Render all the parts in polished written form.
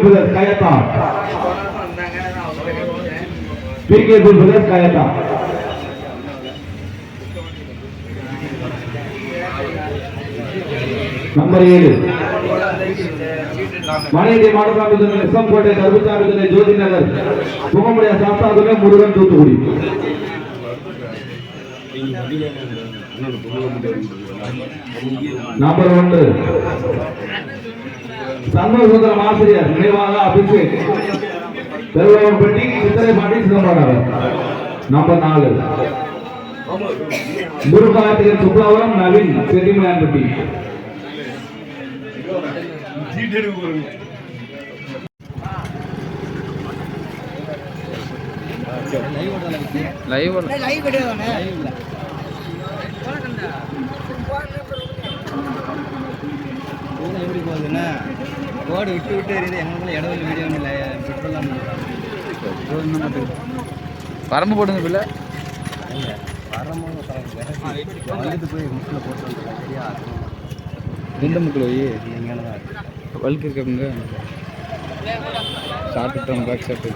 Brothers Kayathar. PK brothers Kayathar. Number 7 மணியடி மாடசாமி துணை SM கோட்டை கருப்புசாமி துணை ஜோதி நகர் புகமுடைய சாஸ்தா துணை முருகன் தூத்துக்குடி. நம்பர் 1 சண்முகசுந்தரம் ஆசிரியர் நினைவாக அபிஷேக் பெருவம்பட்டி சித்திரைப்பாண்டி சிதம்பரம். நம்பர் 4 முருகார்த்திகன் சுப்லாவரம் நவீன் செட்டிமலையான்பட்டி. லைவ் எப்படி போகுதுன்னா கோடு விட்டு விட்டு எரியுது. எங்களுக்குள்ள இடவில் வீடியோ பெட்ரோல்லாம் பரம்பு போடுங்க பிள்ளை பரம்பு வந்துட்டு போய் முக்கில் போட்டு சரியா எந்த முக்கில் போய் எங்கே தான் வழுக்கு இருக்க சாப்பிட்டோம் பேக் ஷாட்டு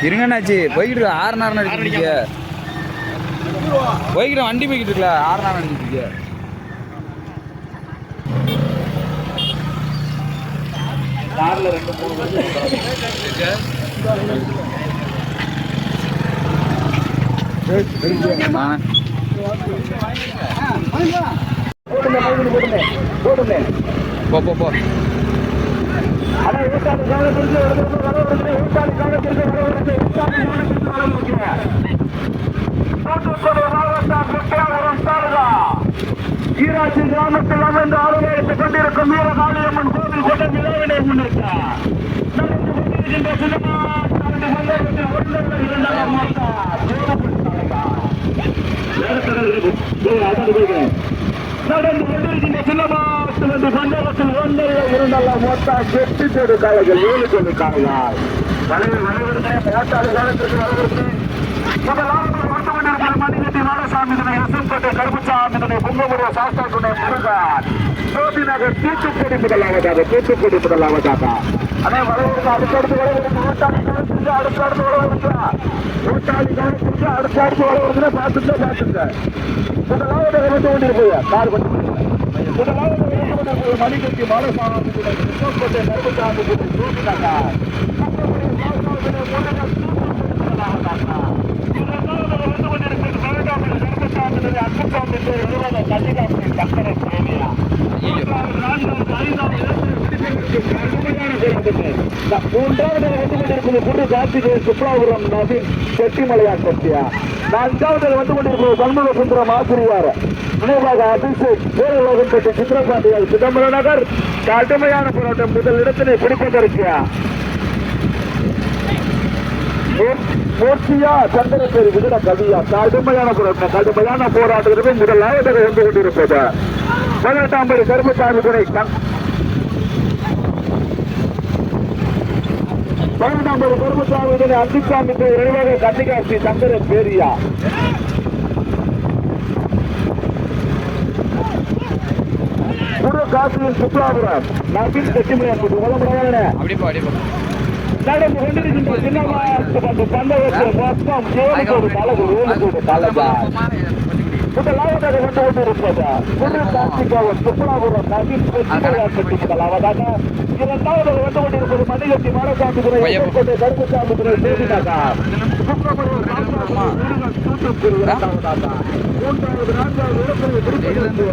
இருங்கண்ணாச்சு போய்கிட்டு 6 நேரம் அடிச்சிருக்கீங்க. போய்கிட்டு வண்டி போய்கிட்டு இருக்கல 6 நேரம் அடிச்சிருக்கீங்க. கார்ல 2-3 போ ஈராட்சி கிராமத்தில் அமைந்து ஆளுநருக்கு கொண்டிருக்கும் வீரகாளியம்மன் கோவில் கொண்ட விழாவினை முன்னிட்டார் நடந்து கொண்டிருக்கின்ற சின்னமாட்டு பந்தயத்தில் 1 மொத்தா 8 கோடி காலைகள் 7 கோடி காலைகள் மோட்டாறு காலத்திற்கு வரவிருக்கு. முதலாவது வந்து கொண்டிருக்கிற மணிகட்டி நாடசாமி துணை எஸ்எம் கோட்டை கருப்புசாமி துணை பொங்கமுடைய சாஸ்தா துணை முருகன் ஜோதி நகர் தூத்துக்குடி முதலாவதாக அதே வரவிருக்கு. அடுத்தடுத்து வரவிருக்கு. ஓட்டாளி காலத்திற்கு அடுத்தடுத்து வரவிருக்கிறார். ஓட்டாளி காலத்திற்கு அடுத்தடுத்து வரவிருக்கிற பார்த்துங்க முதலாவது வந்து கொண்டிருப்பது கார் முதலாவது மணிகட்டி நாடசாமி துணை எஸ்எம் கோட்டை கருப்புசாமி துணை ஜோதி நகர் மூன்றாவது வந்து கொண்டிருப்பது புது கார்த்திகேயன் சுப்லாபுரம் நவீன் செட்டிமலையான் பற்றியா. 4வது வந்து கொண்டிருப்பது சண்முக சுந்தரம் ஆசிரியர் நினைவாக அபிஷேக் பேரலோகன் பற்றி சித்திரபாண்டியார் சிதம்பரம் நகர். கடுமையான போராட்டம் முதல் இடத்தினை பிடிப்பதற்கியா மூர்த்தியா சந்திரசேரி விட கவியா கடுமையான போராட்டத்திற்கு முதலாவதாக வந்து கொண்டிருப்பது 18ஆம் படி கருப்புசாமி துணை 18ஆம் படி கருப்புசாமி துணை அந்திசாமி துணை நினைவாக கன்னிகாட்சி சங்கர பேரியா. குரு காசியின் சுப்லாபுரம் நவீன் செட்டிமலையான் நடந்து கொண்டிருக்கின்ற சின்னமாட்டு பந்தயத்தில் மொத்தம் 7 கோடி காலைகள் முதலாவதாக வந்து கொண்டிருப்பது குரு கார்த்திகேயன் சுப்லாபுரம் நவீன் செட்டிமலையான் பற்றி முதலாவதாக. 2வது வந்து கொண்டிருப்பது மணிகட்டி நாடசாமி துணை கோட்டை கருப்புசாமி துணை ஜோதி நகர் தூத்துக்குடி 2வது. 3வது 4வது இடத்தினை பிடிப்பதற்கு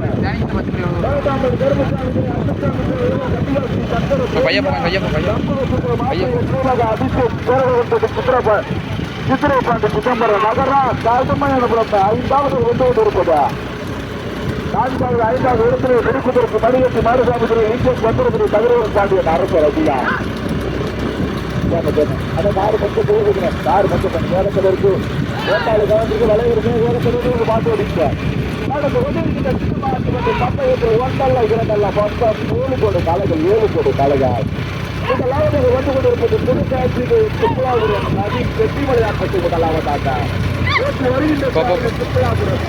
18ஆம் படி கருப்புசாமி துணை அந்தசாமி சித்திரைப்பாண்டி சிதம்பரம் நகரா கடுமையான புறத்தை 5வது வந்து கொண்டிருப்பது 4வது 5வது இடத்திலே பிடிப்பதற்கு மணிகட்டி நாடசாமி துணை ஈஸ்வரன் சந்திரபுரி தகவல் பாண்டியன் அரசர் அதிகா. அதை 4 பக்கம் போகுதுங்க. 4 பக்கம் வேகத்தில் இருக்கு. ஓட்டாளி கவனத்துக்கு வளைவு இருக்கு. வேகத்தில் பார்த்து ஓடிக்க நடந்து கொண்டிருக்கின்ற சிறுமாட்டு பந்தயத்தில் ஒன்றல்ல இரண்டல்ல மொத்தம் 7 கோடி காலைகள் 7 கோடி காலைகள் முதலாவது வந்து கொண்டிருப்பது புதுக்காட்சி சுற்றுலாபுரம் நதி வெற்றிமலையாற்பட்டு முதலாவதாக வருகின்ற சுற்றுலாபுரம்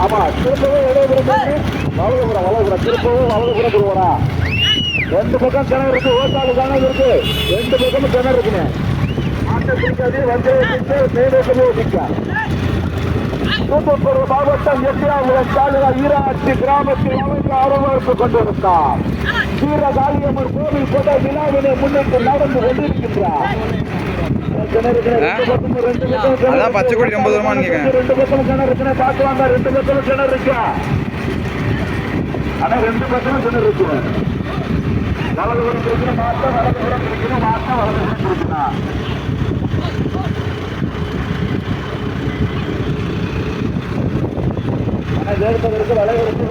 ஆமா திருப்பவும் இடைவெளி வளவுபுரம் திருப்பவும் வளவுபுரம் ரெண்டு பக்கம் கிணறு இருக்கு ஓட்டாளு கிணறு இருக்கு ரெண்டு பக்கமும் கிணறு இருக்குங்க ஆட்டை பிடிக்காது வந்து தூத்துக்குடி மாவட்டம் எட்டியாபுரம் தாலுகா ஈராட்சி கிராமத்தில் அமைந்து அரவணைப்பு கொண்டிருந்தார் வீரகாளியம்மன் கோவில் கொண்ட விழாவினை முன்னிட்டு நடந்து கொண்டிருக்கின்றார் அதான் பச்சைக்குடி ரொம்ப தூரமானு கேட்கிறேன். ரெண்டு பக்கம் கிணறு இருக்குன்னு பாக்குவாங்க ரெண்டு பக்கம் கிணறு இருக்கு ஆனா ரெண்டு பக்கம் கிணறு இருக்கு வலதுபுறம் பிடிக்கணும் மாற்றம் வலதுபுறம் பிடிக்கணும் மாற்றம் வலதுபுறம் பிடிக்கணும் ஆனா வேறுபதற்கு வளைவெடுத்து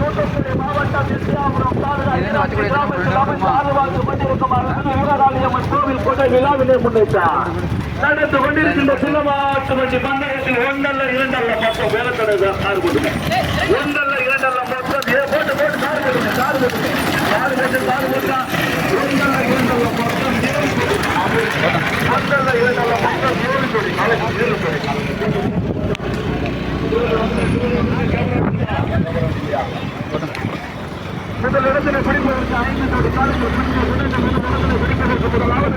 தூத்துக்குடி மாவட்டம் எட்டியாபுரம் கோவில் கொண்ட விழாவினை முன்னிட்டார் நடந்து கொண்டிருக்கின்ற சிலமாட்டு வண்டி பந்தயத்தில் ஒன்றல்ல இரண்டல்ல மொத்தம் வேலைத்தடை கார் கொடுங்க ஒன்றல்ல இரண்டல்ல மொத்தம் போட்டு போட்டு கார் கொடுங்க கார் கொடுங்க கார் போட்டு கார் போட்டா ஒன்றல்ல இரண்டல்ல மொத்தம் ஒன்றல்ல இரண்டல்ல மொத்தம் 7 கோடி நாளைக்கு 7 கோடி முதல் இடத்தினை பிடிப்பதற்கு 5 கோடி காலங்கள் பிடிப்பதற்கு முதலாவது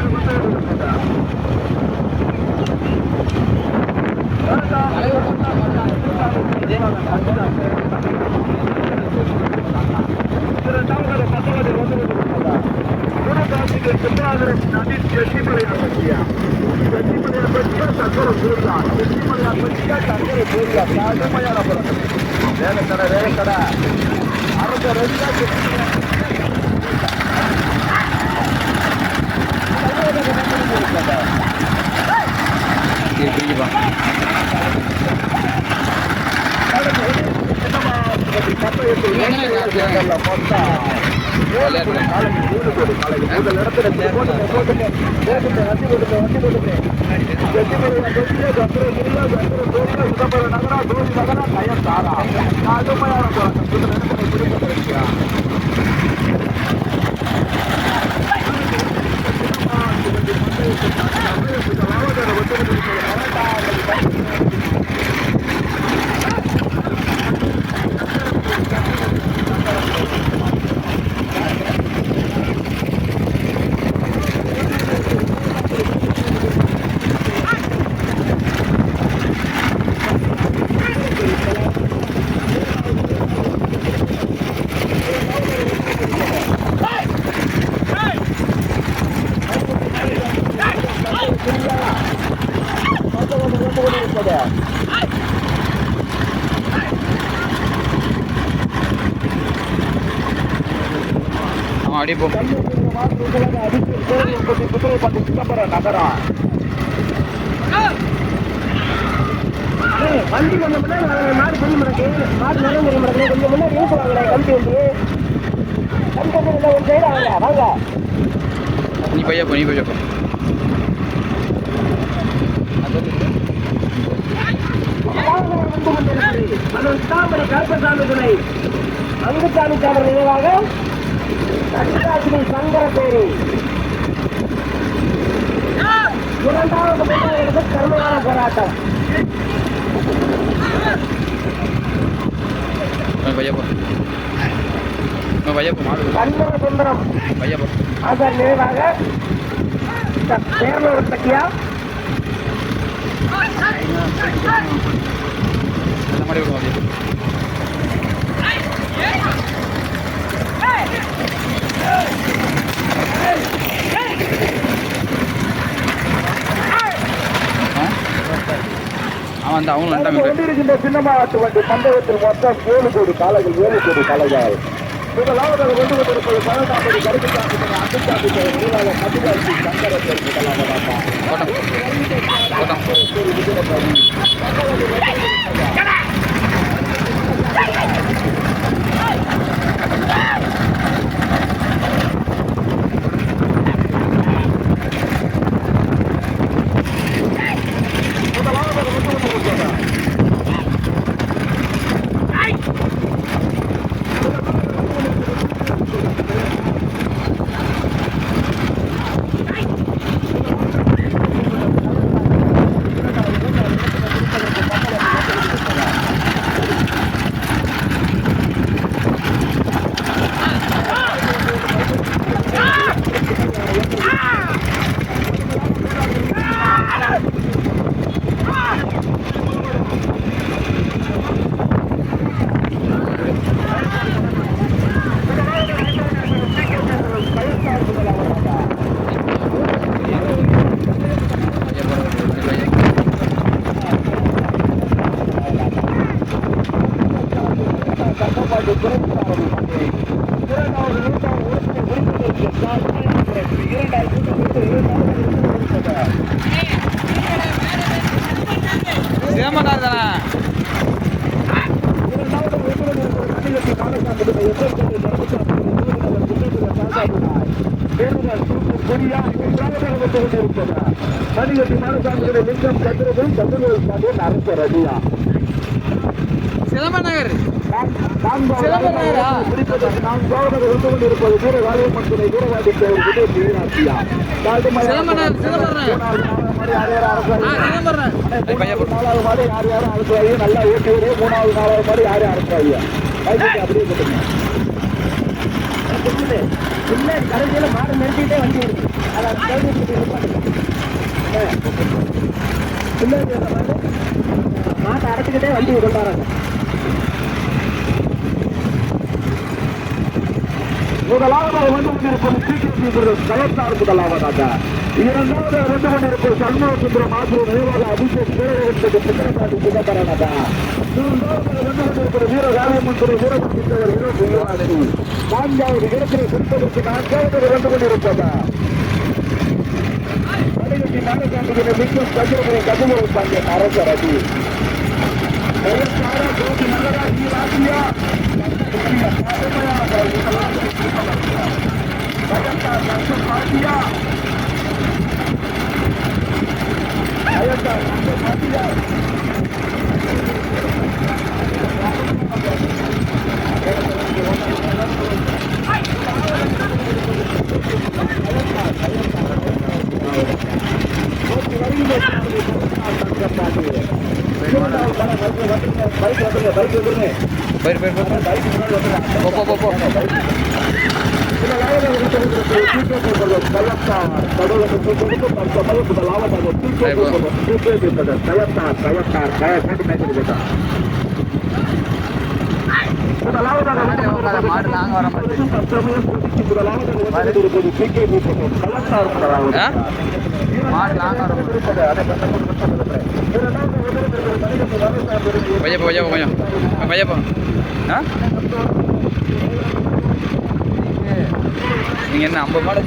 வேலைக்கடை அரசு அடிப்போம் நகரம் வண்டி கொஞ்சம் முன்னாடி மாடு புரிய மாட்டேங்குது மாடு நிறைய புரிய மாட்டேங்குது கொஞ்சம் முன்னாடி யூஸ் கம்பி வந்து ஒரு சைடு வாங்க வாங்க நீ பையா போ நீ பையா போ தாமரை கருப்பசாமி துணை அங்குசாமி சாமர் நினைவாக கன்னியாகுமரி சங்கரப்பேரி இரண்டாவது முன்னாடி கருமையான போராட்டம் கண்மர சுந்தரம் அதன் நினைவாக பேரலூர் சக்கியா அவன் அவங்களும் கொண்டிருக்கின்ற சின்னமாட்டு வண்டி பந்தயத்தில் மொத்தம் 7 கோடி காலைகள் 7 கோடி காலைகள் முதலாவதாக கொண்டு வந்திருப்பது 12ஆம் படி கருப்புசாமி அந்துசாமி நீராக மதுராட்சி சங்கரத்தில் சிவமனார் தானே சிதம்பரம் நகர் நல்லா ஓட்டி வரையும் 3வது 4வது மாதிரி யாரும் அனுப்புவாங்க அப்படியே போட்டுங்க கடைசியில மாடு நிறுத்திட்டே வண்டி இருக்கு மாட்டை அடைச்சிக்கிட்டே வண்டி கொண்டாடுறாங்க முதலாவதாக வந்து கொண்டிருப்பது சீக்கிரம் கலெக்டர் முதலாவதாக இரண்டாவது வந்து கொண்டிருப்பது சண்முக சுந்தரம் ஆசிரியர் நினைவாக அபிஷேக் பேரவைக்கு சித்திரக்காட்டு சிதம்பரனதா மூன்றாவது வந்து கொண்டிருப்பது வீர ராஜமந்திரி வீரபுத்தவர் நான்காவது இடத்தில் கொடுப்பதற்கு 4வது வந்து கொண்டிருப்பதா கடைகட்டி நாடகாண்டுகிற மிக்க கதிரமுறை கதிமுறை பாண்டியன் அரசர் அடி கோபி நகராட்சி ராசியா மாடு நாங்க வர மாடு நாங்க பையப்பா நீங்க என்ன 50 மாடு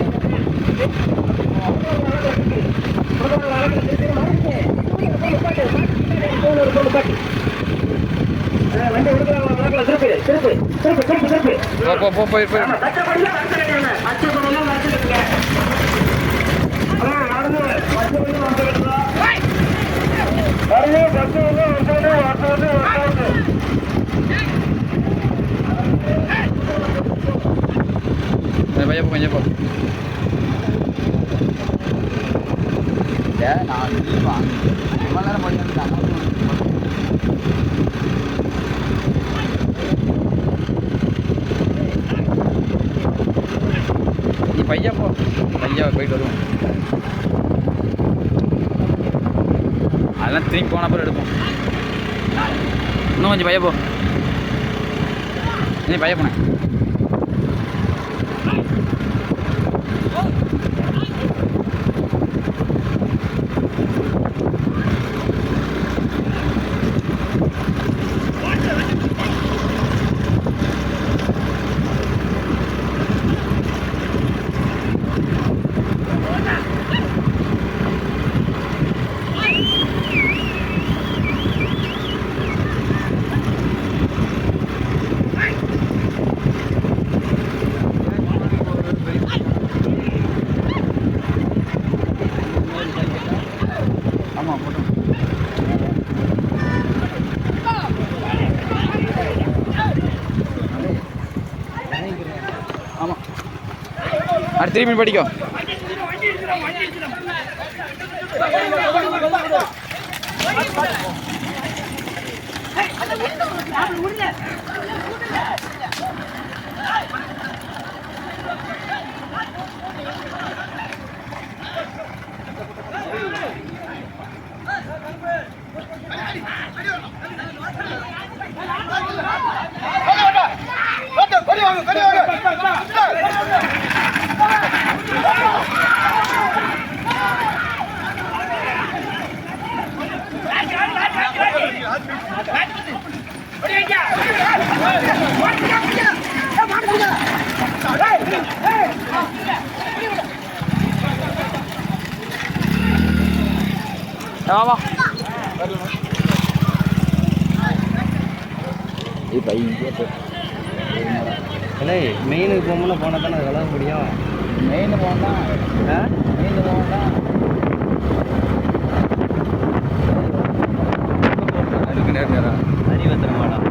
போய் பையப்பா நான் இவ்வளோ நேரம் போய் நீ பையா போயிட்டு வருவோம் அதெல்லாம் திரும்பி போன அப்புறம் எடுப்போம் இன்னும் கொஞ்சம் பையா போ நீ பையா போனேன் அடுத்து திரும்பி படிக்கும் ஆமா இப்போ இல்லை மெயினுக்கு போகணும்னா போனால் தானே அது விளாட முடியும். மெயின் போகலாம் மெயின் போகலாம் அதுக்கு நேரம் அறிவத்திர மாடம்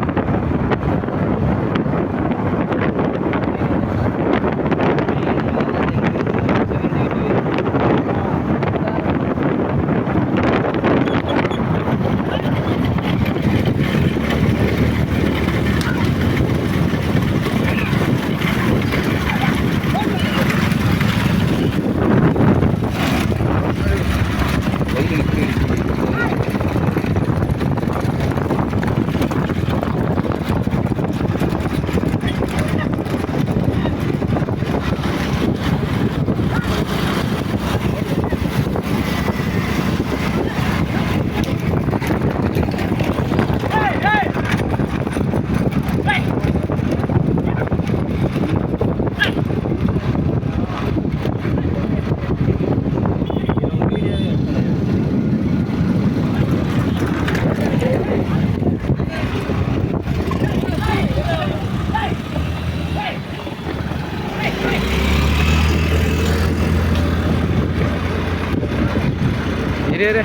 இரு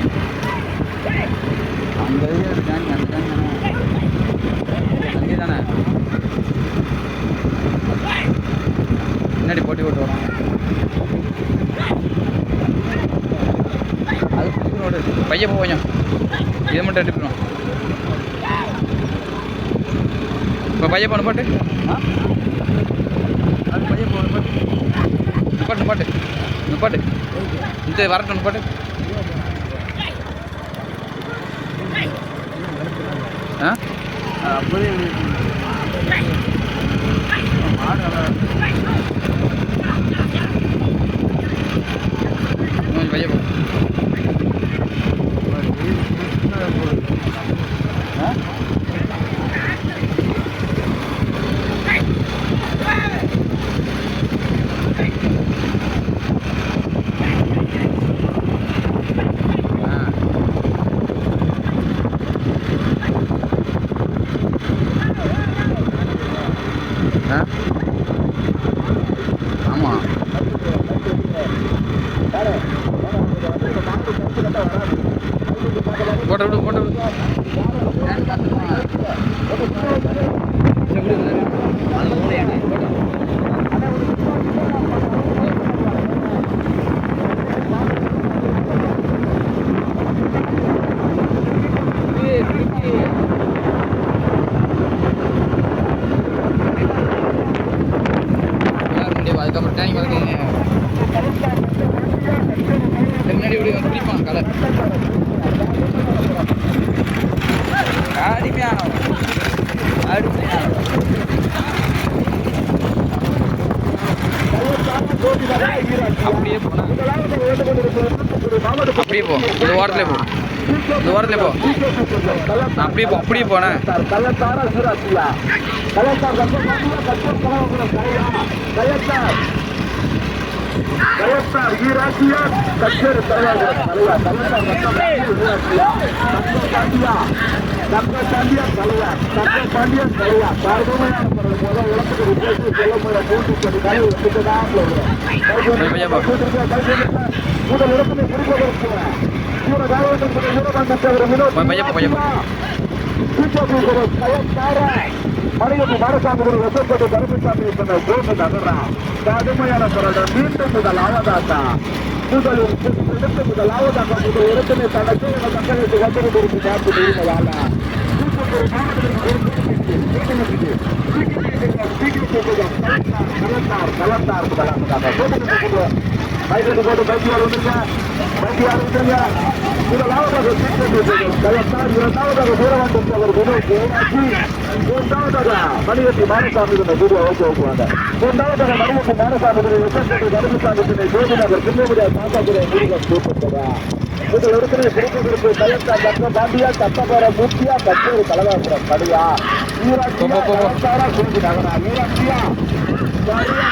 அந்த அங்கே தானே முன்னாடி போட்டி போட்டு வரோம். அது ரோடு பையன் போவோம் இதை மட்டும் எடுக்கணும். இப்போ பையன் போன பாட்டு அது பையன் போன பாட்டு பாட்டு பாட்டு இந்த வரட்டும் பாட்டு அப்போதே பையன் ஆமாம் போட்ட விடு போட்ட விடு அதுக்கப்புறம் டேங்க் வந்து முன்னாடி இப்படி பிடிப்பான் கலர் அடிமையான அப்படியே போனா அப்படியே போ இந்த வாரத்துல போ இந்த வாரத்துல போ அப்படியே போனேன் மணியத்து மாரசாமி வசப்பட்டு கருப்பசாமி சொன்ன கோபு நகரா கடுமையான போராட்டம் மீண்டும் முதலாவதாக முதலாவதாக முதல் இடத்திலே தனக்கு தங்களுக்கு வந்துவிட்டு பார்த்து முடிவதால பைக்கு போட்டு பைக்கியார் வந்துருங்க பைக்கியார் வந்துருங்க முதலாவதாக கலத்தார் இரண்டாவதாக வீரவாண்டம் அவர் வினோத் மூன்றாவதாக மணியத்தி மாரசாமி வீடியோ ஓக்குவாங்க மூன்றாவதாக மணியத்தி மாரசாமி கருமசாமி ஜோதி நகர் பின்னமுடியா சாந்தாபுரம் முருகன் கூப்பிட்டதா முதல் இடத்திலே பிடிப்பதற்கு கலத்தா தக்க பாண்டியா தப்பபர முக்கியா கச்சேரி கலகாபுரம் கடையா ஈராட்சியா குறிஞ்சி நகரா ஈராட்சியா ஈராட்சியா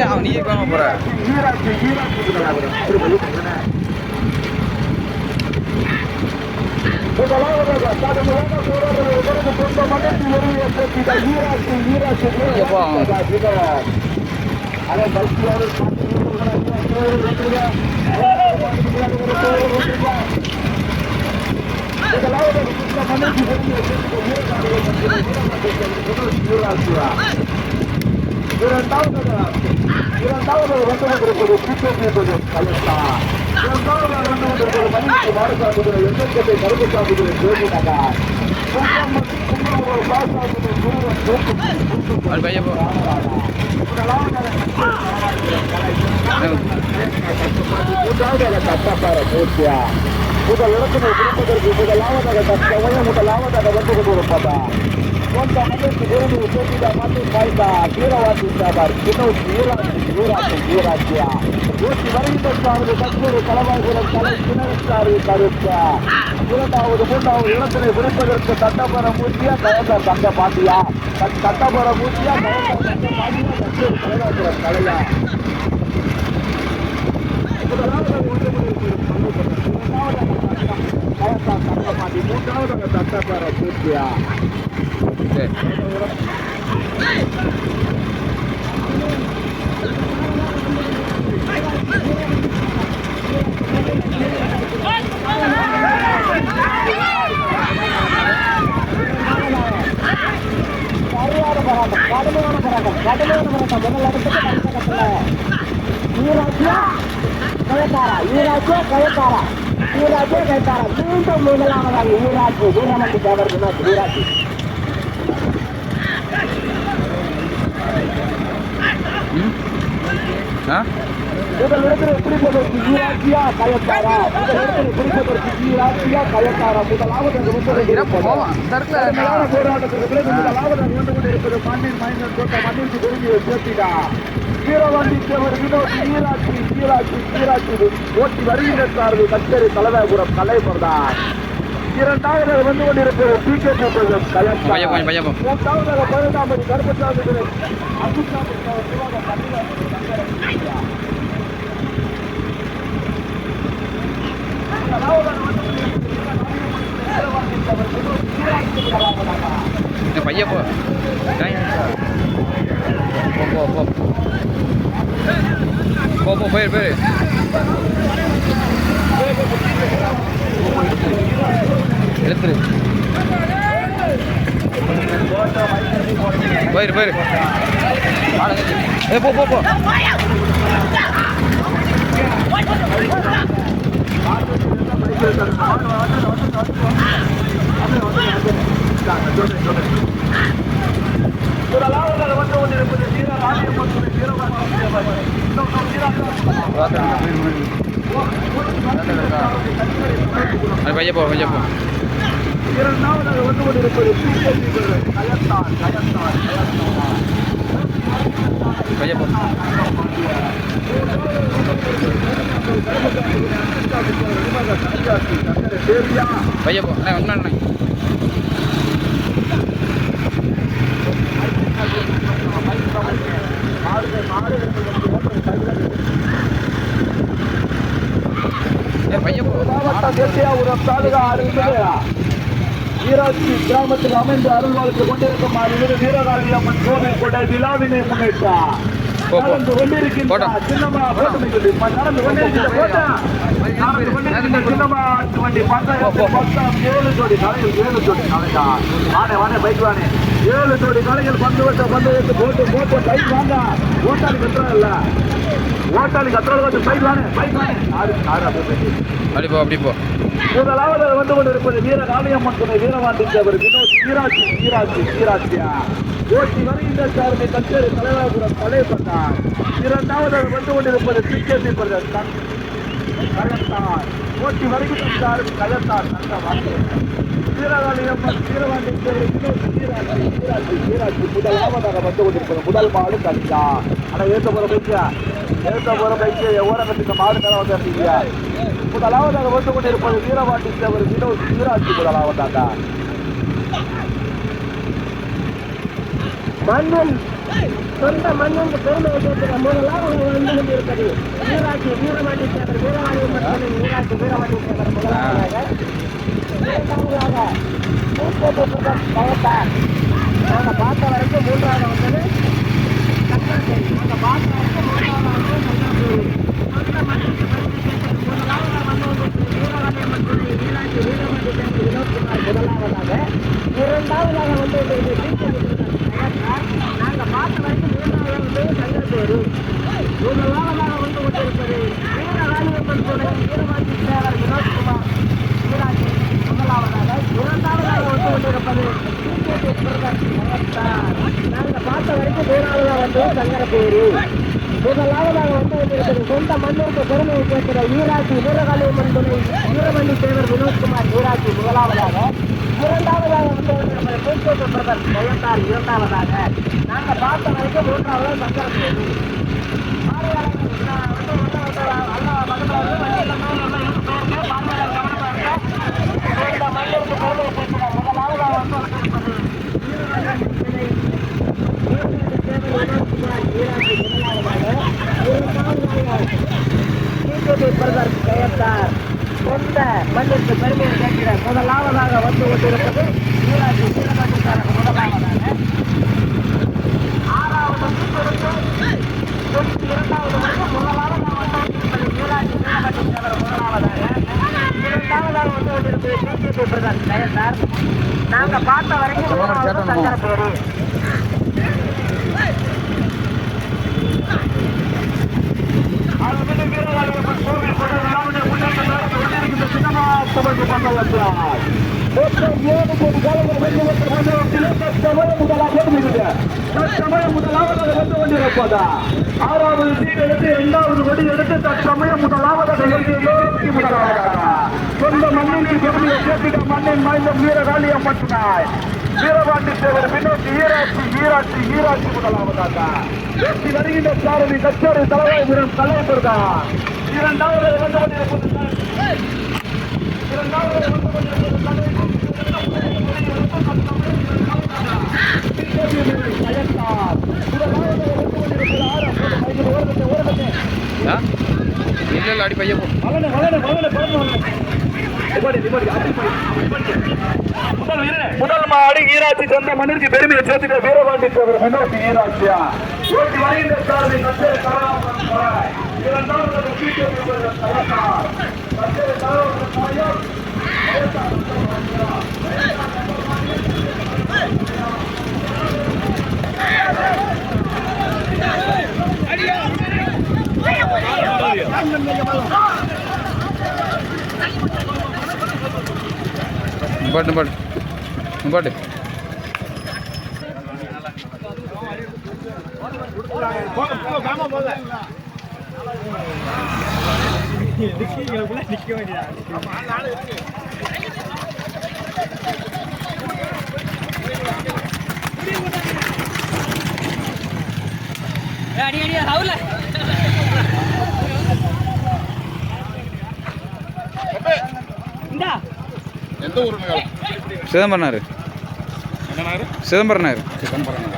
அவன் நீ காண போற முதல் இடத்தினை பிடிப்பதற்கு முதலாவதாக வந்து கொண்டிருப்பதா சொந்த மண்ணுக்கு வேறு சேர்த்திட மண்ணை பாய்ந்தா வீரவாசி சாபார் வீராட்சியா ஊட்டி வருகின்றாவது கல்லூரி தலைவாய்குளம் தலை சினஸ்டாரி கருத்தா இரண்டாவது மூன்றாவது இடத்தினை பிடிப்பதற்கு தட்டபர மூர்த்தியா கயந்தர் தங்க பாண்டியா தட்டபர மூர்த்தியா கயந்தர் தங்க பாண்டியா கல்லூரி தலைவாய்குளம் தலையா மூன்றாவது தட்டபர மூர்த்தியா மீண்டும் முதலாவதாக ஈராட்சி வீரமண்டி தேவர் ஈராட்சி முதல் இடத்தில் பிடிப்பதற்கு ஈராட்சியா கயத்தாரா பிடிப்பதற்கு ஈராட்சியா கயத்தாரா முதலாவது போராட்டத்திற்கு பிறகு முதலாவது வந்து கொண்டிருப்பது மண்ணின் மைந்தன் தொட்ட மண்ணிற்கு விரும்பிய சேர்த்திடா வீரவாண்டி தேவர் வினோத் ஈராட்சி ஓட்டி வருகின்றார்கள் கச்சேரி தலைவாபுரம் கலைபர்தான் இரண்டாவது வந்து கொண்டிருப்பது பிகேபி மூன்றாவதாக 15 கருப்பசாமி பையன் போ போயிரு எடுத்துரு போயிரு போ பையன் போ இரண்டாவதாக வந்து கொண்டிருப்பது பையன் போ ஒன்று ஈராட்சி கிராமத்தில் அமைந்து அருள்வாழ்த்து கொண்டிருக்கும் வீரகாளி அம்மன் கோவில் கொண்ட விழாவினை முன்னிட்டார் நடந்து கொண்டிருக்கின்ற சின்னமா நடந்து கொண்டிருக்கின்ற சின்னமா வண்டி 7 ஜோடி கலைகள் வானே பைக் வானே 7 ஜோடி கலைகள் பந்தயத்து போட்டு பைக் வாங்க ஓட்டாளி கத்துறோம் இல்ல ஓட்டாளி கத்துறது வந்து பைக் வானே அப்படி போ முதலாவது வந்து கொண்டிருப்பது வீரகாளியம்மன் துணை வீரவாண்டி தேவர் வினோத் ஈராட்சியா ஓட்டி வருகின்ற சார்பை கச்சேரி தலைவாபுரம் தலைப்பட்டார் இரண்டாவது வந்து கொண்டிருப்பது பிகேபி கயத்தார் ஓட்டி வருகின்ற சார்பை கயத்தார் வீரகாளியம்மன் வீரவாண்டி தேவர் வினோத் ஈராட்சி முதலாவதாக வந்து கொண்டிருப்பது முதல் மாடு கலிதா ஆனா ஏத்த போற பைக்கு ஓரங்கத்துக்கு மாடு மேல வந்து இருக்கீங்க முதலாவதாக வந்து கொண்டிருப்பது வீரவாண்டி தேவர் வினோத் ஈராட்சி முதலாவதாக மண்ணில் சொந்த மண்ணுக்கு பெருமையை சேர்க்கிற முதலாவது வந்து கொண்டிருப்பது ஊராட்சி வீரமாட்டி சேகர் வீரவாணி மற்றும் ஊராட்சி வீரமாட்டி சேகர் முதலாவதாக இரண்டாவதாக பயத்தார் நாங்கள் பார்த்த வரைக்கும் மூன்றாவது வந்தது சங்கரசேரி நாங்கள் பார்த்த வரைக்கும் மூன்றாவது வந்து சங்கரசேரி சொந்த மண்ணுக்கு பெருமை சேர்க்கிற முதலாவதாக வந்து வீரவாணி மற்றும் ஊராட்சி வீரமாட்டி சேகர் வினோத்குமார் முதலாவதாக இரண்டாவதாக வந்து நாங்கள் பார்த்த வரைக்கும் மூன்றாவது வந்து சங்கரசேரி முதலாவதாக வந்து கொண்டிருப்பது வீரராணியம்மன் துணை வீரமாட்டி சேகர் வினோத்குமார் ஊராட்சி முதலாவதாக இரண்டாவதாக வந்து கொண்டிருப்பது நாங்கள் பார்த்த வரைக்கும் மூணாவதாக வந்து சங்கரசேரி முதலாவதாக வந்து கொண்டிருப்பது சொந்த மண்ணிற்கு பெருமையை சேர்க்கிற ஊராட்சி வீரகாளியம்மன் துணை வீரமணி சேகர் வினோத்குமார் ஊராட்சி முதலாவதாக இரண்டாவதாக வந்து கொண்டிருப்பது பூக்கோட்டு பிரதர் பயத்தார் இரண்டாவதாக நாங்கள் பார்த்த வரைக்கும் மூன்றாவதாக சங்கரசேரி சொந்த மண்ணிற்கு பெருமையை கேட்கிற முதலாவதாக வந்து கொண்டிருப்பது ஊராட்சி வீரமாட்டிக்காரர் முதலாவதாக ஆறாவது இரண்டாவது வந்து முதலாவதாக வந்து கொண்டிருப்பது ஊராட்சி வீரமாட்டிக்காரர் முதலாவதாக இரண்டாவதாக வந்து கொண்டிருப்பது பிஜேபி பிரதர் ஜெயசார் நாங்கள் பார்த்த வரைக்கும் சங்கரசேரி ஆறாவது சீட் எடுத்து இரண்டாவது கொடி எடுத்து தற்சமயம் முதலாவதாக சொந்த மண்ணிற்கு பெருமையை சேர்த்திட மண்ணின் மாய்ந்த வீரகாளியம்மன் வீரவாண்டி சேவர் வினோத் ஈராட்சி முதலாவதாக வெற்றி வருகின்ற சாரதி கச்சேரி தலைவாய் வீரன் தலைவர்தான் இரண்டாவது வந்து கொண்டிருப்பது அடி பையன் முதல் மாடி ஈராட்சி சொந்த மண்ணிற்கு பெருமையை சேர்த்துக்க வீரவாண்டி சேவர் வினோத் ஈராட்சியா வருகின்ற சாரதி கச்சேரி பாட்டு எந்த ஊருங்க சிதம்பரனாரு சிதம்பரனாரு சிதம்பரம்